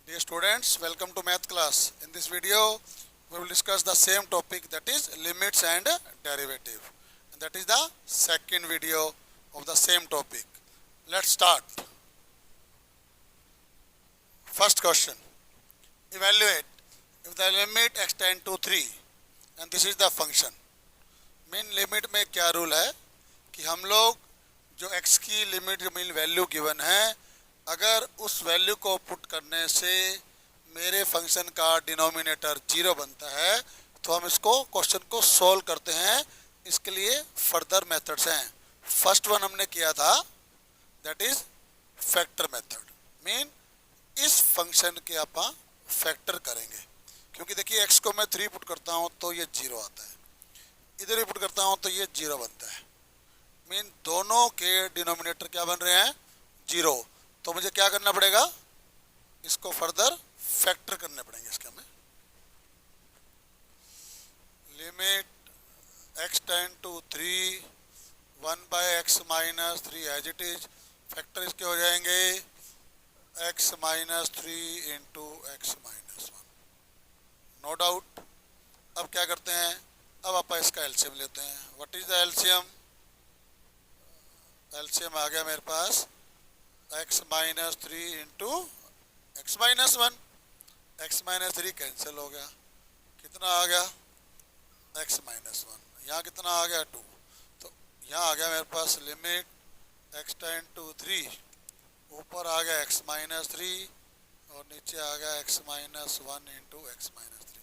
Dear students, welcome to math class. In this video, we will discuss the same topic, that is limits and derivative. And that is the second video of the same topic. Let's start. First question. Evaluate if the limit extend to 3 and this is the function. Mean limit में क्या rule है कि हम लोग जो x की limit mean value given है, अगर उस वैल्यू को पुट करने से मेरे फंक्शन का डिनोमिनेटर 0 बनता है तो हम इसको क्वेश्चन को सॉल्व करते हैं। इसके लिए फर्दर मेथड्स हैं। फर्स्ट वन हमने किया था, that is factor method. Mean इस फंक्शन के आप फैक्टर करेंगे, क्योंकि देखिए x को मैं 3 पुट करता हूँ तो ये 0 आता है, इधर भी पुट करता हूँ तो ये 0 बनता है। मीन दोनों के डिनोमिनेटर क्या बन रहे हैं, 0। तो मुझे क्या करना पड़ेगा, इसको फर्दर फैक्टर करने पड़ेंगे। इसके में limit x tend to 3 1 by x minus 3 as it is. Factor इसके हो जाएंगे x minus 3 into x minus 1। No doubt. अब क्या करते हैं, अब आप इसका एलसीएम लेते हैं। What is the LCM? LCM आ गया मेरे पास x minus 3 into x minus 1। x minus 3 cancel हो गया, कितना आ गया x माइनस 1। यहाँ कितना आ गया 2। तो यहाँ आ गया मेरे पास लिमिट x टेंड टू 3, ऊपर आ गया x माइनस 3 और नीचे आ गया x minus 1 into x minus 3।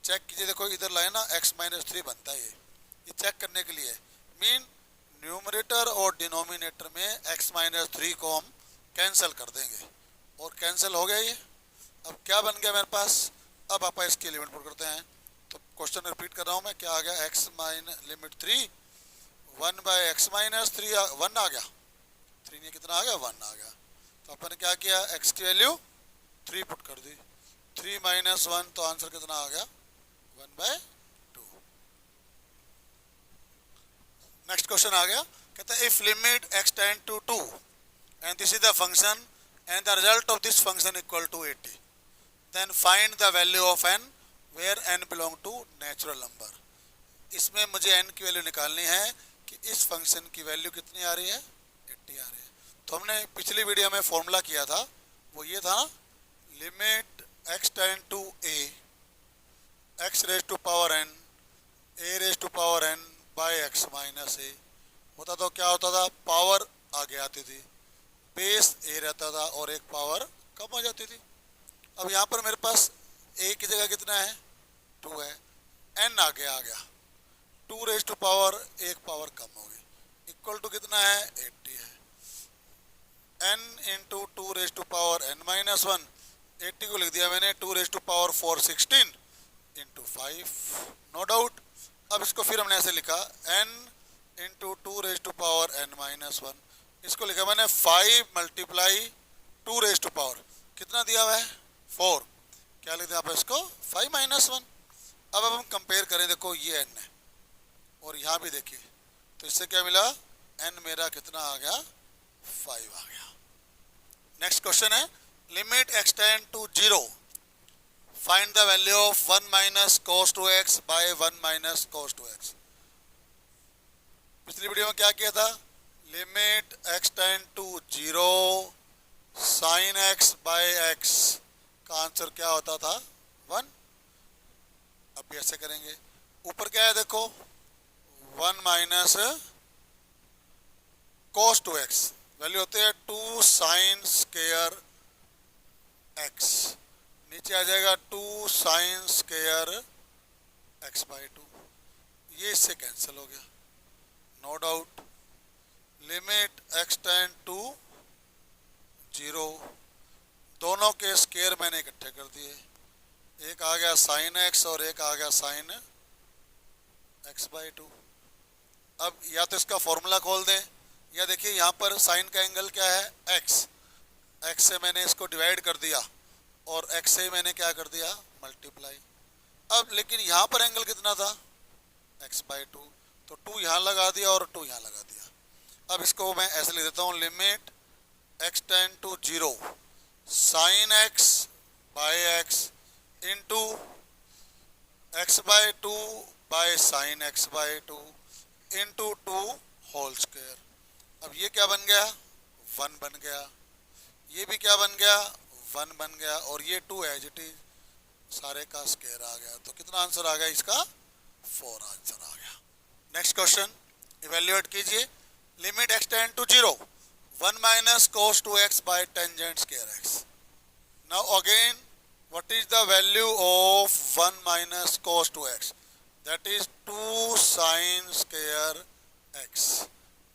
Check कीजिए, देखो इधर लाइन ना x माइनस 3 बनता है। ये चेक करने के लिए मीन न्यूमरेटर और डिनोमिनेटर में x माइनस 3 को हम कैंसिल कर देंगे और कैंसिल हो गया ये। अब क्या बन गया मेरे पास, अब आप इसकी लिमिट पुट करते हैं। तो क्वेश्चन रिपीट कर रहा हूँ मैं, क्या आ गया x minus limit 3 1 by x minus 3 1 आ गया, 3 ने कितना आ गया 1 आ गया। तो अपन ने क्या किया, x की वैल्यू 3 पुट कर दी, 3 माइनस 1 तो आंसर कितना आ गया 1 बाय 2। नेक्स्ट क्वेश्चन आ गया, कहता है if limit x tend to 2 and this is the function and the result of this function equal to 80, then find the value of n where n belong to natural number। इसमें मुझे n की value निकालनी है कि इस function की value कितनी आ रही है, 80 आ रही है। तो हमने पिछली वीडियो में फॉर्मूला किया था, वो ये था limit x tend to a x raise to power n a raise to power n by x minus a होता। तो क्या होता था, पावर आगे आती थी, बेस ए रहता था और एक पावर कम हो जाती थी। अब यहाँ पर मेरे पास ए की जगह कितना है 2 है, एन आगे आ गया, 2 रेज टू पावर एक पावर कम हो गई, इक्वल टू कितना है 80 है। N into 2 raise to power n minus 1, 80 को लिख दिया मैंने 2 raise to power 4 16 into 5। No doubt. अब इसको फिर हमने ऐसे लिखा n into 2 raise to power n minus 1, इसको लिखा मैंने 5 मल्टीप्लाई 2 रेज टू पावर कितना दिया हुआ है 4, क्या लिख दिया आप इसको 5 माइनस 1। अब हम कंपेयर करें, देखो ये n है और यहाँ भी देखिए, तो इससे क्या मिला, n मेरा कितना आ गया 5 आ गया। नेक्स्ट क्वेश्चन है limit x tend to 0 find the value of 1 minus cos 2x by 1 minus cos 2x। पिछली वीडियो में क्या किया था, limit x tend to 0 sine x by x का आंसर क्या होता था 1। अब भी ऐसे करेंगे, ऊपर क्या है देखो 1 माइनस cos 2x वैल्यू होती है 2 साइन स्क्वायर x, नीचे आ जाएगा 2 साइन स्क्वायर x बाय 2, ये इससे कैंसिल हो गया। No doubt. Limit x tend to 0, दोनों के स्क्वायर मैंने इकट्ठे कर दिए, एक आ गया साइन x और एक आ गया साइन x बाई 2। अब या तो इसका फॉर्मूला खोल दें, या देखिए यहाँ पर साइन का एंगल क्या है x, x से मैंने इसको डिवाइड कर दिया और x से मैंने क्या कर दिया मल्टीप्लाई। अब लेकिन यहाँ पर एंगल कितना था x बाई 2, तो 2 यहाँ लगा दिया और 2 यहाँ लगा दिया। अब इसको मैं ऐसे लिख देता हूँ limit x tend to 0 sine x by x into x by two by sine x by two into two whole square. अब ये क्या बन गया, वन बन गया, ये भी क्या बन गया, वन बन गया, और ये टू एज इट इज सारे का स्क्वायर आ गया। तो कितना आंसर आ गया इसका, 4 आंसर आ गया। नेक्स्ट क्वेश्चन इवेल्युएट कीजिए। Limit x tend to 0 1 minus cos two x by tangent square x. Now again what is the value of 1 minus cos 2x, that is 2 sin square x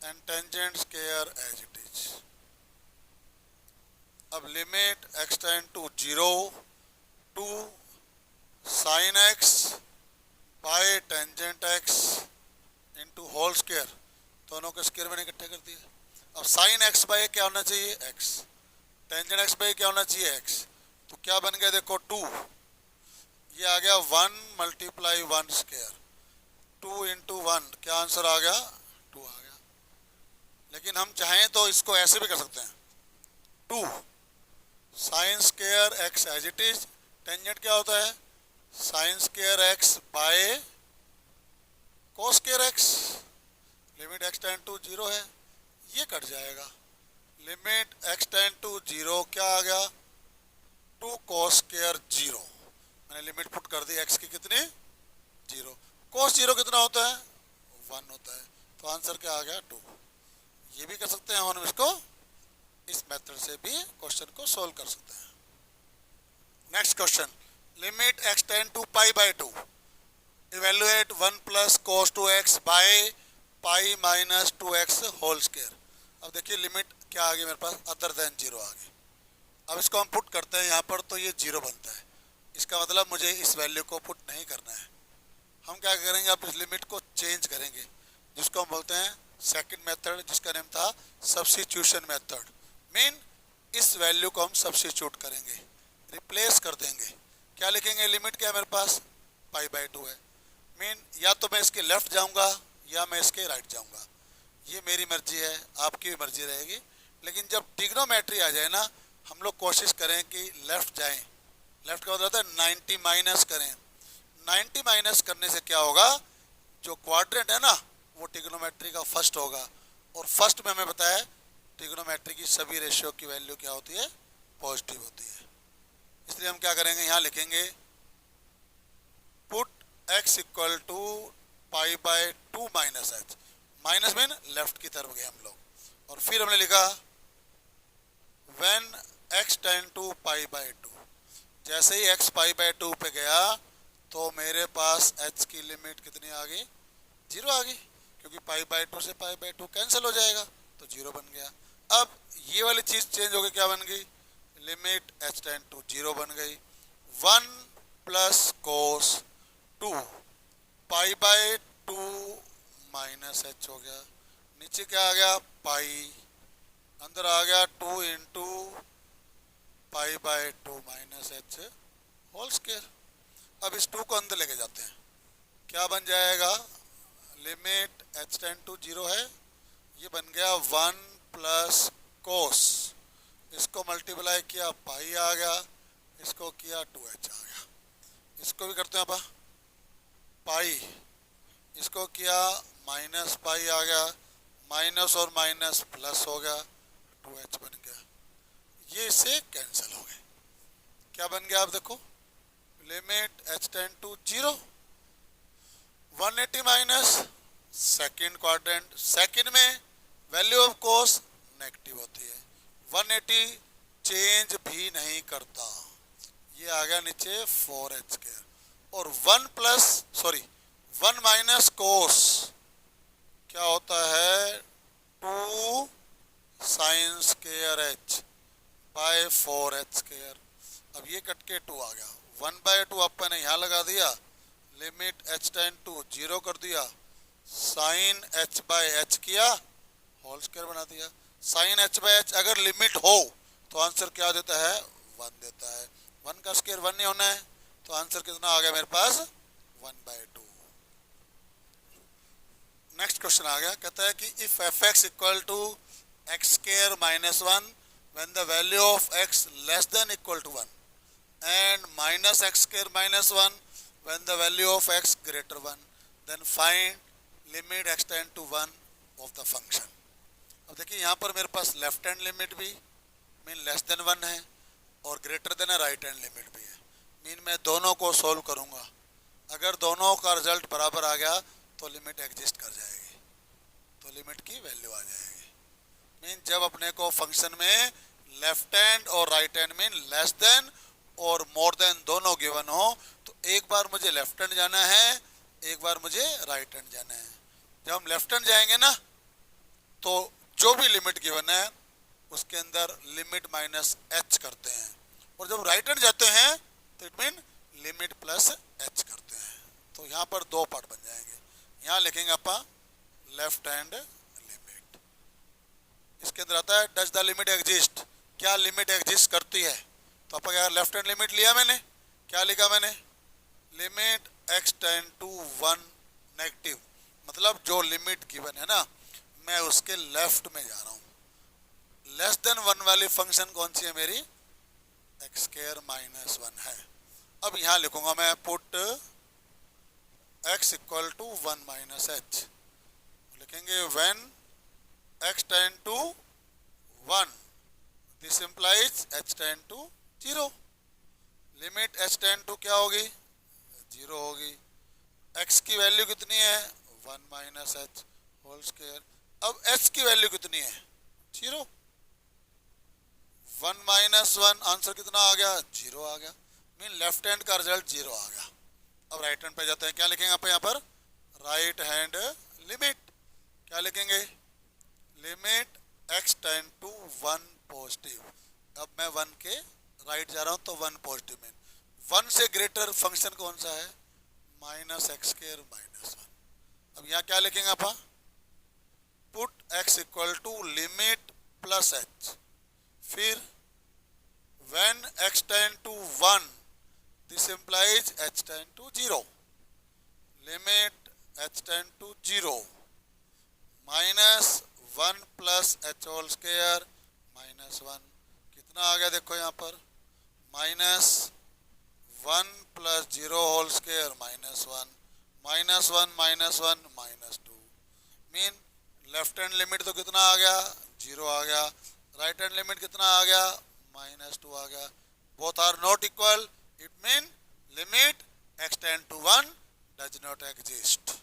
and tangent square as it is। अब limit x tend to 0 2 sin x by tangent x into whole square, दोनों के square मैंने इकट्ठे कर दिए। अब sin x bye क्या होना चाहिए, x, टेंजेंट x बाय क्या होना चाहिए, x, तो क्या बन गया देखो 2, ये आ गया 1 मल्टीप्लाई 1 स्क्वायर, 2 इंटू 1 क्या आंसर आ गया, 2 आ गया। लेकिन हम चाहें तो इसको ऐसे भी कर सकते हैं, 2 sine square x as it is, tangent क्या होता है, sine square x by cos square x. Limit x tend to 0 है, ये कट जाएगा। लिमिट एक्स टेंड टू 0 क्या आ गया, 2 cos स्क्वायर 0, मैंने लिमिट पुट कर दी x की कितनी, 0, cos 0 कितना होता है, 1 होता है, तो आंसर क्या आ गया 2। ये भी कर सकते हैं हम इसको, इस मेथड से भी क्वेश्चन को सोल्व कर सकते हैं। Next question, limit x tend to pi by 2 evaluate 1 plus cos 2x by pi minus 2x whole square. अब देखिए लिमिट क्या आ गई मेरे पास, अदर देन 0 आ गई। अब इसको हम पुट करते हैं यहाँ पर, तो ये 0 बनता है, इसका मतलब मुझे इस वैल्यू को पुट नहीं करना है। हम क्या करेंगे, अब इस लिमिट को चेंज करेंगे, जिसको हम बोलते हैं सेकंड मेथड, जिसका नेम था सब्स्टिट्यूशन मेथड। मीन इस वैल्यू को हम सब्स्टिट्यूट करेंगे, रिप्लेस कर देंगे। क्या लिखेंगे, लिमिट क्या है मेरे पास, पाई बाय 2 है, मीन या तो मैं इसके लेफ्ट जाऊँगा या मैं इसके राइट जाऊँगा, ये मेरी मर्जी है, आपकी भी मर्जी रहेगी। लेकिन जब ट्रिग्नोमेट्री आ जाए ना, हम लोग कोशिश करें कि लेफ्ट जाएं। लेफ्ट का मतलब होता है 90 माइनस करें। 90 माइनस करने से क्या होगा, जो क्वाड्रेंट है ना वो ट्रिग्नोमेट्री का फर्स्ट होगा, और फर्स्ट में हमें बताया ट्रिग्नोमेट्री की सभी रेशियो की वैल्यू क्या होती है, पॉजिटिव होती है। इसलिए हम क्या करेंगे, यहाँ लिखेंगे put x equal to pi by 2 minus h, minus mean left की तरफ गए हम लोग, और फिर हमने लिखा when x tend to pi by 2, जैसे ही x पाई बाय 2 पे गया तो मेरे पास h की लिमिट कितनी आ गई, 0 आ गई, क्योंकि पाई बाय 2 से पाई बाय 2 कैंसिल हो जाएगा, तो 0 बन गया। अब ये वाली चीज चेंज हो गई, क्या बन गई, लिमिट h टेंड टू 0 बन गई। 1 plus cos 2 pi by 2 minus h हो गया, नीचे क्या आ गया, पाई, अंदर आ गया 2 into pi by 2 minus h whole square. अब इस 2 को अंदर लेके जाते हैं, क्या बन जाएगा, लिमिट एच टेंड टू 0 है, ये बन गया 1 प्लस कोस, इसको मल्टीप्लाई किया पाई आ गया, इसको किया 2h आ गया। इसको भी करते हैं अपन, पाई, इसको किया माइनस पाई आ गया, माइनस और माइनस प्लस हो गया, 2h बन गया, ये इससे कैंसिल हो गए। क्या बन गया, आप देखो limit h tend to 0, 180 minus second quadrant, second में वैल्यू ऑफ कोस नेगेटिव होती है, 180 चेंज भी नहीं करता, ये आ गया नीचे 4h स्क्वायर, और 1 माइनस कोस क्या होता है, 2 sine square h by 4h square. अब ये कट के 2 आ गया, 1 बाय 2 अपन ने यहाँ लगा दिया, लिमिट h टेंड टू 0 कर दिया, साइन h बाय h किया, होल स्क्वायर बना दिया। साइन h बाय h अगर लिमिट हो तो आंसर क्या देता है, 1 देता है, 1 का स्क्वायर 1 नहीं होना है, तो आंसर कितना आ गया मेरे पास, 1 बाय 2। नेक्स्ट क्वेश्चन आ गया, कहता है कि if f x equal to x square minus 1 when the value of x less than equal to 1, and minus x square minus 1 when the value of x greater 1. Then find limit x tend to 1 of the function. अब देखिए यहाँ पर मेरे पास left hand limit भी mean less than 1 है और greater than right hand limit भी है. मीन मैं दोनों को सोल्व करूँगा. अगर दोनों का रिजल्ट बराबर आ गया तो लिमिट एग्जिस्ट कर जाएगी, तो लिमिट की वैल्यू आ जाएगी. मीन जब अपने को फंक्शन में लेफ्ट हैंड और right hand mean less than और मोर देन दोनों गिवन हो तो एक बार मुझे लेफ्ट हैंड जाना है, एक बार मुझे राइट हैंड जाना है. जब हम लेफ्ट हैंड जाएंगे ना तो जो भी लिमिट गिवन है उसके अंदर लिमिट माइनस एच करते हैं, और जब राइट हैंड जाते हैं तो it mean limit plus H करते हैं. तो यहाँ पर दो पार्ट बन जाएंगे. यहाँ लिखेंगे अपन लेफ्ट हैंड लिमिट. इसके अंदर आता है डज द लिमिट एग्जिस्ट, क्या लिमिट एग्जिस्ट करती है. तो अपन क्या लेफ्ट हैंड लिमिट लिया मैंने, क्या लिखा मैंने limit x tend to 1 negative, मतलब जो लिमिट गिवन है ना मैं उसके लेफ्ट में जा रहा हूँ. लेस देन 1 वाली फंक्शन कौन सी है मेरी, एक्स स्क्वायर माइनस 1 है. अब यहाँ लिखूंगा मैं put x equal to 1 minus H. लिखेंगे when x tend to 1 this implies h tend to 0. Limit h tend to क्या होगी 0 होगी. x की वैल्यू कितनी है 1 माइनस एच होल स्क्वायर. अब h की वैल्यू कितनी है 0. 1 माइनस 1 आंसर कितना आ गया 0 आ गया. मीन लेफ्ट हैंड का रिजल्ट 0 आ गया. अब राइट हैंड पे जाते हैं, क्या लिखेंगे आप यहाँ पर राइट हैंड लिमिट. क्या लिखेंगे limit x tend to 1 positive. अब मैं 1 के राइट जा रहा हूँ तो 1 पॉजिटिव में 1 से ग्रेटर फंक्शन कौन सा है माइनस एक्स स्क्वायर माइनस 1. अब यहाँ क्या लिखेंगे आप put x equal to limit plus H. फिर when x tend to 1 this implies h tend to 0. Limit h tend to 0 minus 1 plus H whole square minus 1. कितना आ गया देखो यहाँ पर minus 1 plus 0 whole square minus 1 minus 1 minus 1 minus 2. Mean left hand limit तो कितना आ गया 0 आ गया, राइट हैंड लिमिट कितना आ गया माइनस 2 आ गया. Both are not equal, it mean limit x tend to 1 does not exist.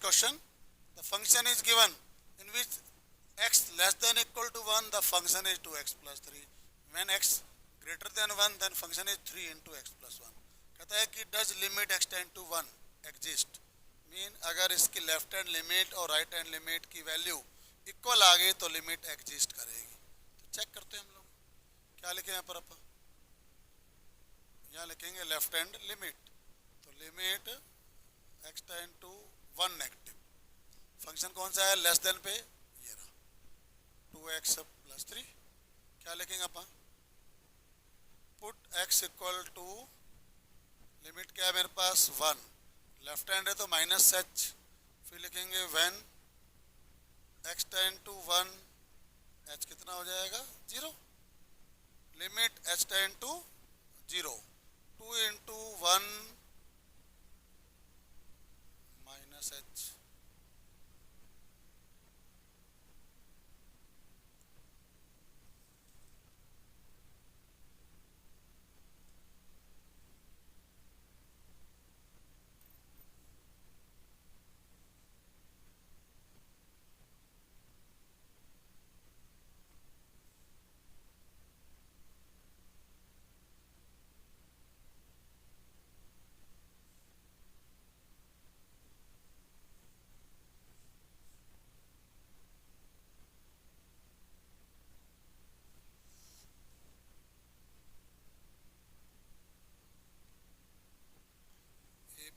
question. The function is given in which x less than equal to 1, the function is 2x plus 3. When x greater than 1, then function is 3 into x plus 1. कहता है कि does limit extend to 1 exist? Mean अगर इसकी left hand limit और right hand limit की value equal आ गई तो limit exist करेगी. तो चेक करते हैं हम लोग. क्या लिखें यहाँ पर अपन? यहाँ लिखेंगे लेफ्ट हैंड लिमिट. तो limit x tend to 1 negative. Function कौन सा है लेस देन पे? ये रहा 2x प्लस 3. क्या लिखेंगे अपन? Put x equal to limit क्या है मेरे पास 1. लेफ्ट हैंड है तो माइनस एच. फिर लिखेंगे when x tend to 1 h कितना हो जाएगा 0. Limit h tend to 0. 2 इंटू 1 minus h.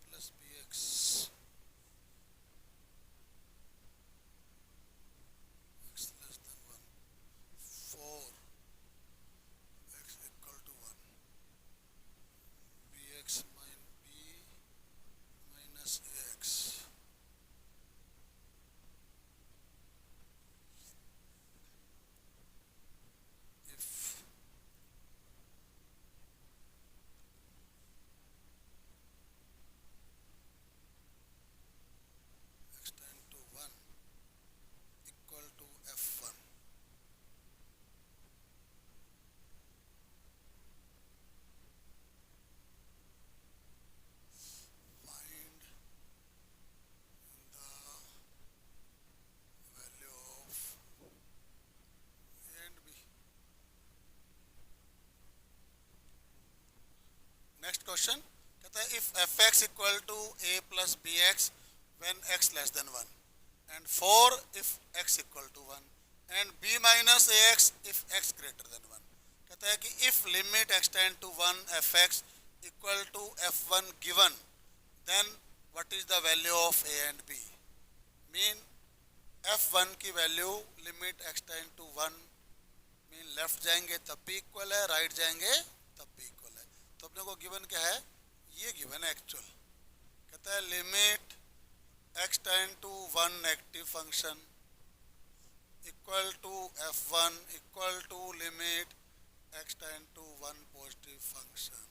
plus bx x less than 1 4 x equal to 1 bx minus b minus ax. If x tend to 1 equal to f1, find the value of a and b. Next question कहता है if fx equal to a plus bx when x less than 1 and 4 if x equal to 1 and b minus ax if x greater than 1. कहता है कि if limit extend to 1 fx equal to f1 given, then what is the value of a and b? Mean f1 की value limit x tend to 1 mean left जाएंगे तब भी equal है, right जाएंगे तब भी इक्वल है. तो अपने को गिवन क्या है? ये गिवन है एक्चुअल. कहता है limit x tend to 1 negative function equal to f1 equal to limit x tend to 1 positive function.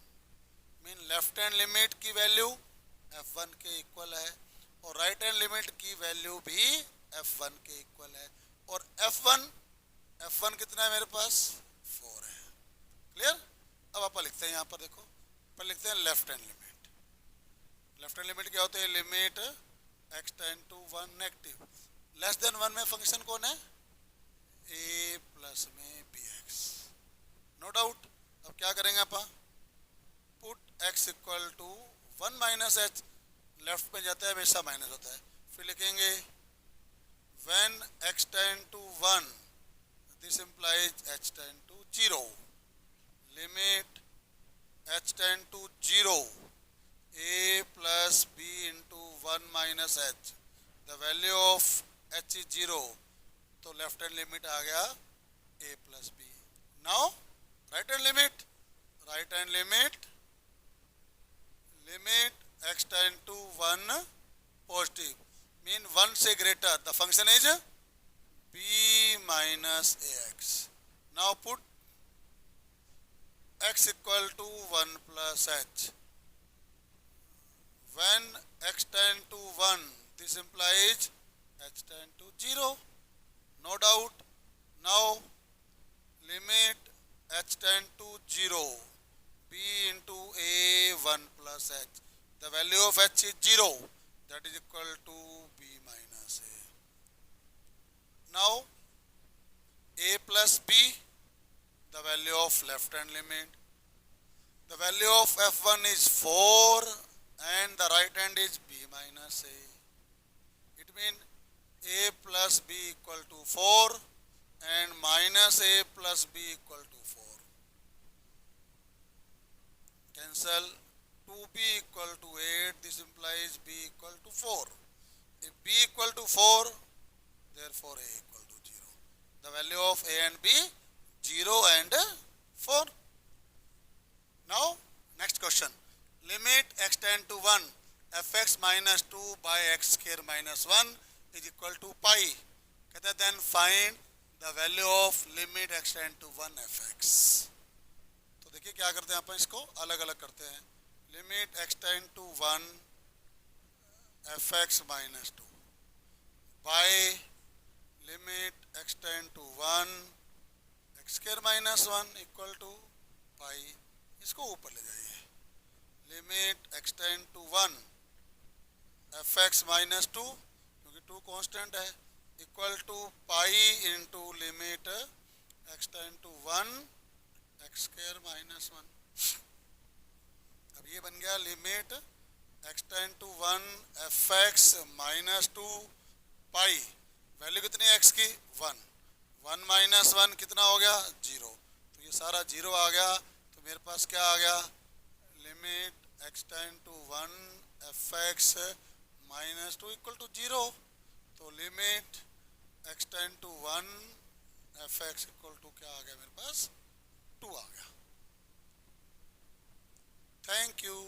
Mean left hand limit की वैल्यू f1 के इक्वल है और राइट हैंड लिमिट की वैल्यू भी f1 के इक्वल है. और f1 कितना है मेरे पास? 4 है. क्लियर? अब आप लिखते हैं यहाँ पर देखो, पर लिखते हैं left hand limit. Left hand limit क्या होती है? Limit x tend to 1 negative. Less than 1 में फंक्शन कौन है? a प्लस में bx. No doubt. अब क्या करेंगे आप? Put x equal to 1 minus h. Left में जाता है हमेशा माइनस होता है. फिर लिखेंगे when x tend to 1 this implies h tend to 0. Limit h tend to 0 a plus b into 1 minus h. The value of h is 0. तो left hand limit आ गया a plus b. Now right hand limit. Right hand limit. Limit x tend to 1 positive. Mean 1 से greater. The function is b minus ax. Now put x equal to 1 plus h. When x tend to 1, this implies h tend to 0. No doubt. Now limit h tend to 0, b into a 1 plus h. The value of h is 0. that is equal to b minus a. Now a plus b, the value of left hand limit. The value of f1 is 4 and the right hand is b minus a. It means a plus b equal to 4 and minus a plus b equal to 4. Cancel. 2b equal to 8, this implies b equal to 4. If b equal to 4, therefore a equal to 0. The value of a and b 0 and 4. Now next question. Limit x tend to 1 fx minus 2 by x square minus 1 is equal to pi. कहते हैं then find the value of limit x tend to 1 fx. तो देखिए क्या करते हैं, अपन इसको अलग अलग करते हैं. Limit x tend to 1 fx minus 2 by limit x tend to 1 x square minus 1 equal to pi. इसको ऊपर ले जाइए. Limit x tend to 1 fx minus 2, क्योंकि 2 कांस्टेंट है, equal to pi into limit x tend to 1 x square minus 1. अब ये बन गया limit x tend to 1 fx minus 2 pi. Value कितनी है x की? 1. 1 माइनस 1 कितना हो गया? 0. तो ये सारा 0 आ गया. तो मेरे पास क्या आ गया? Limit x tend to 1 fx minus 2 equal to 0. तो limit x tend to 1 fx equal to क्या आ गया मेरे पास? 2 आ गया. Thank you.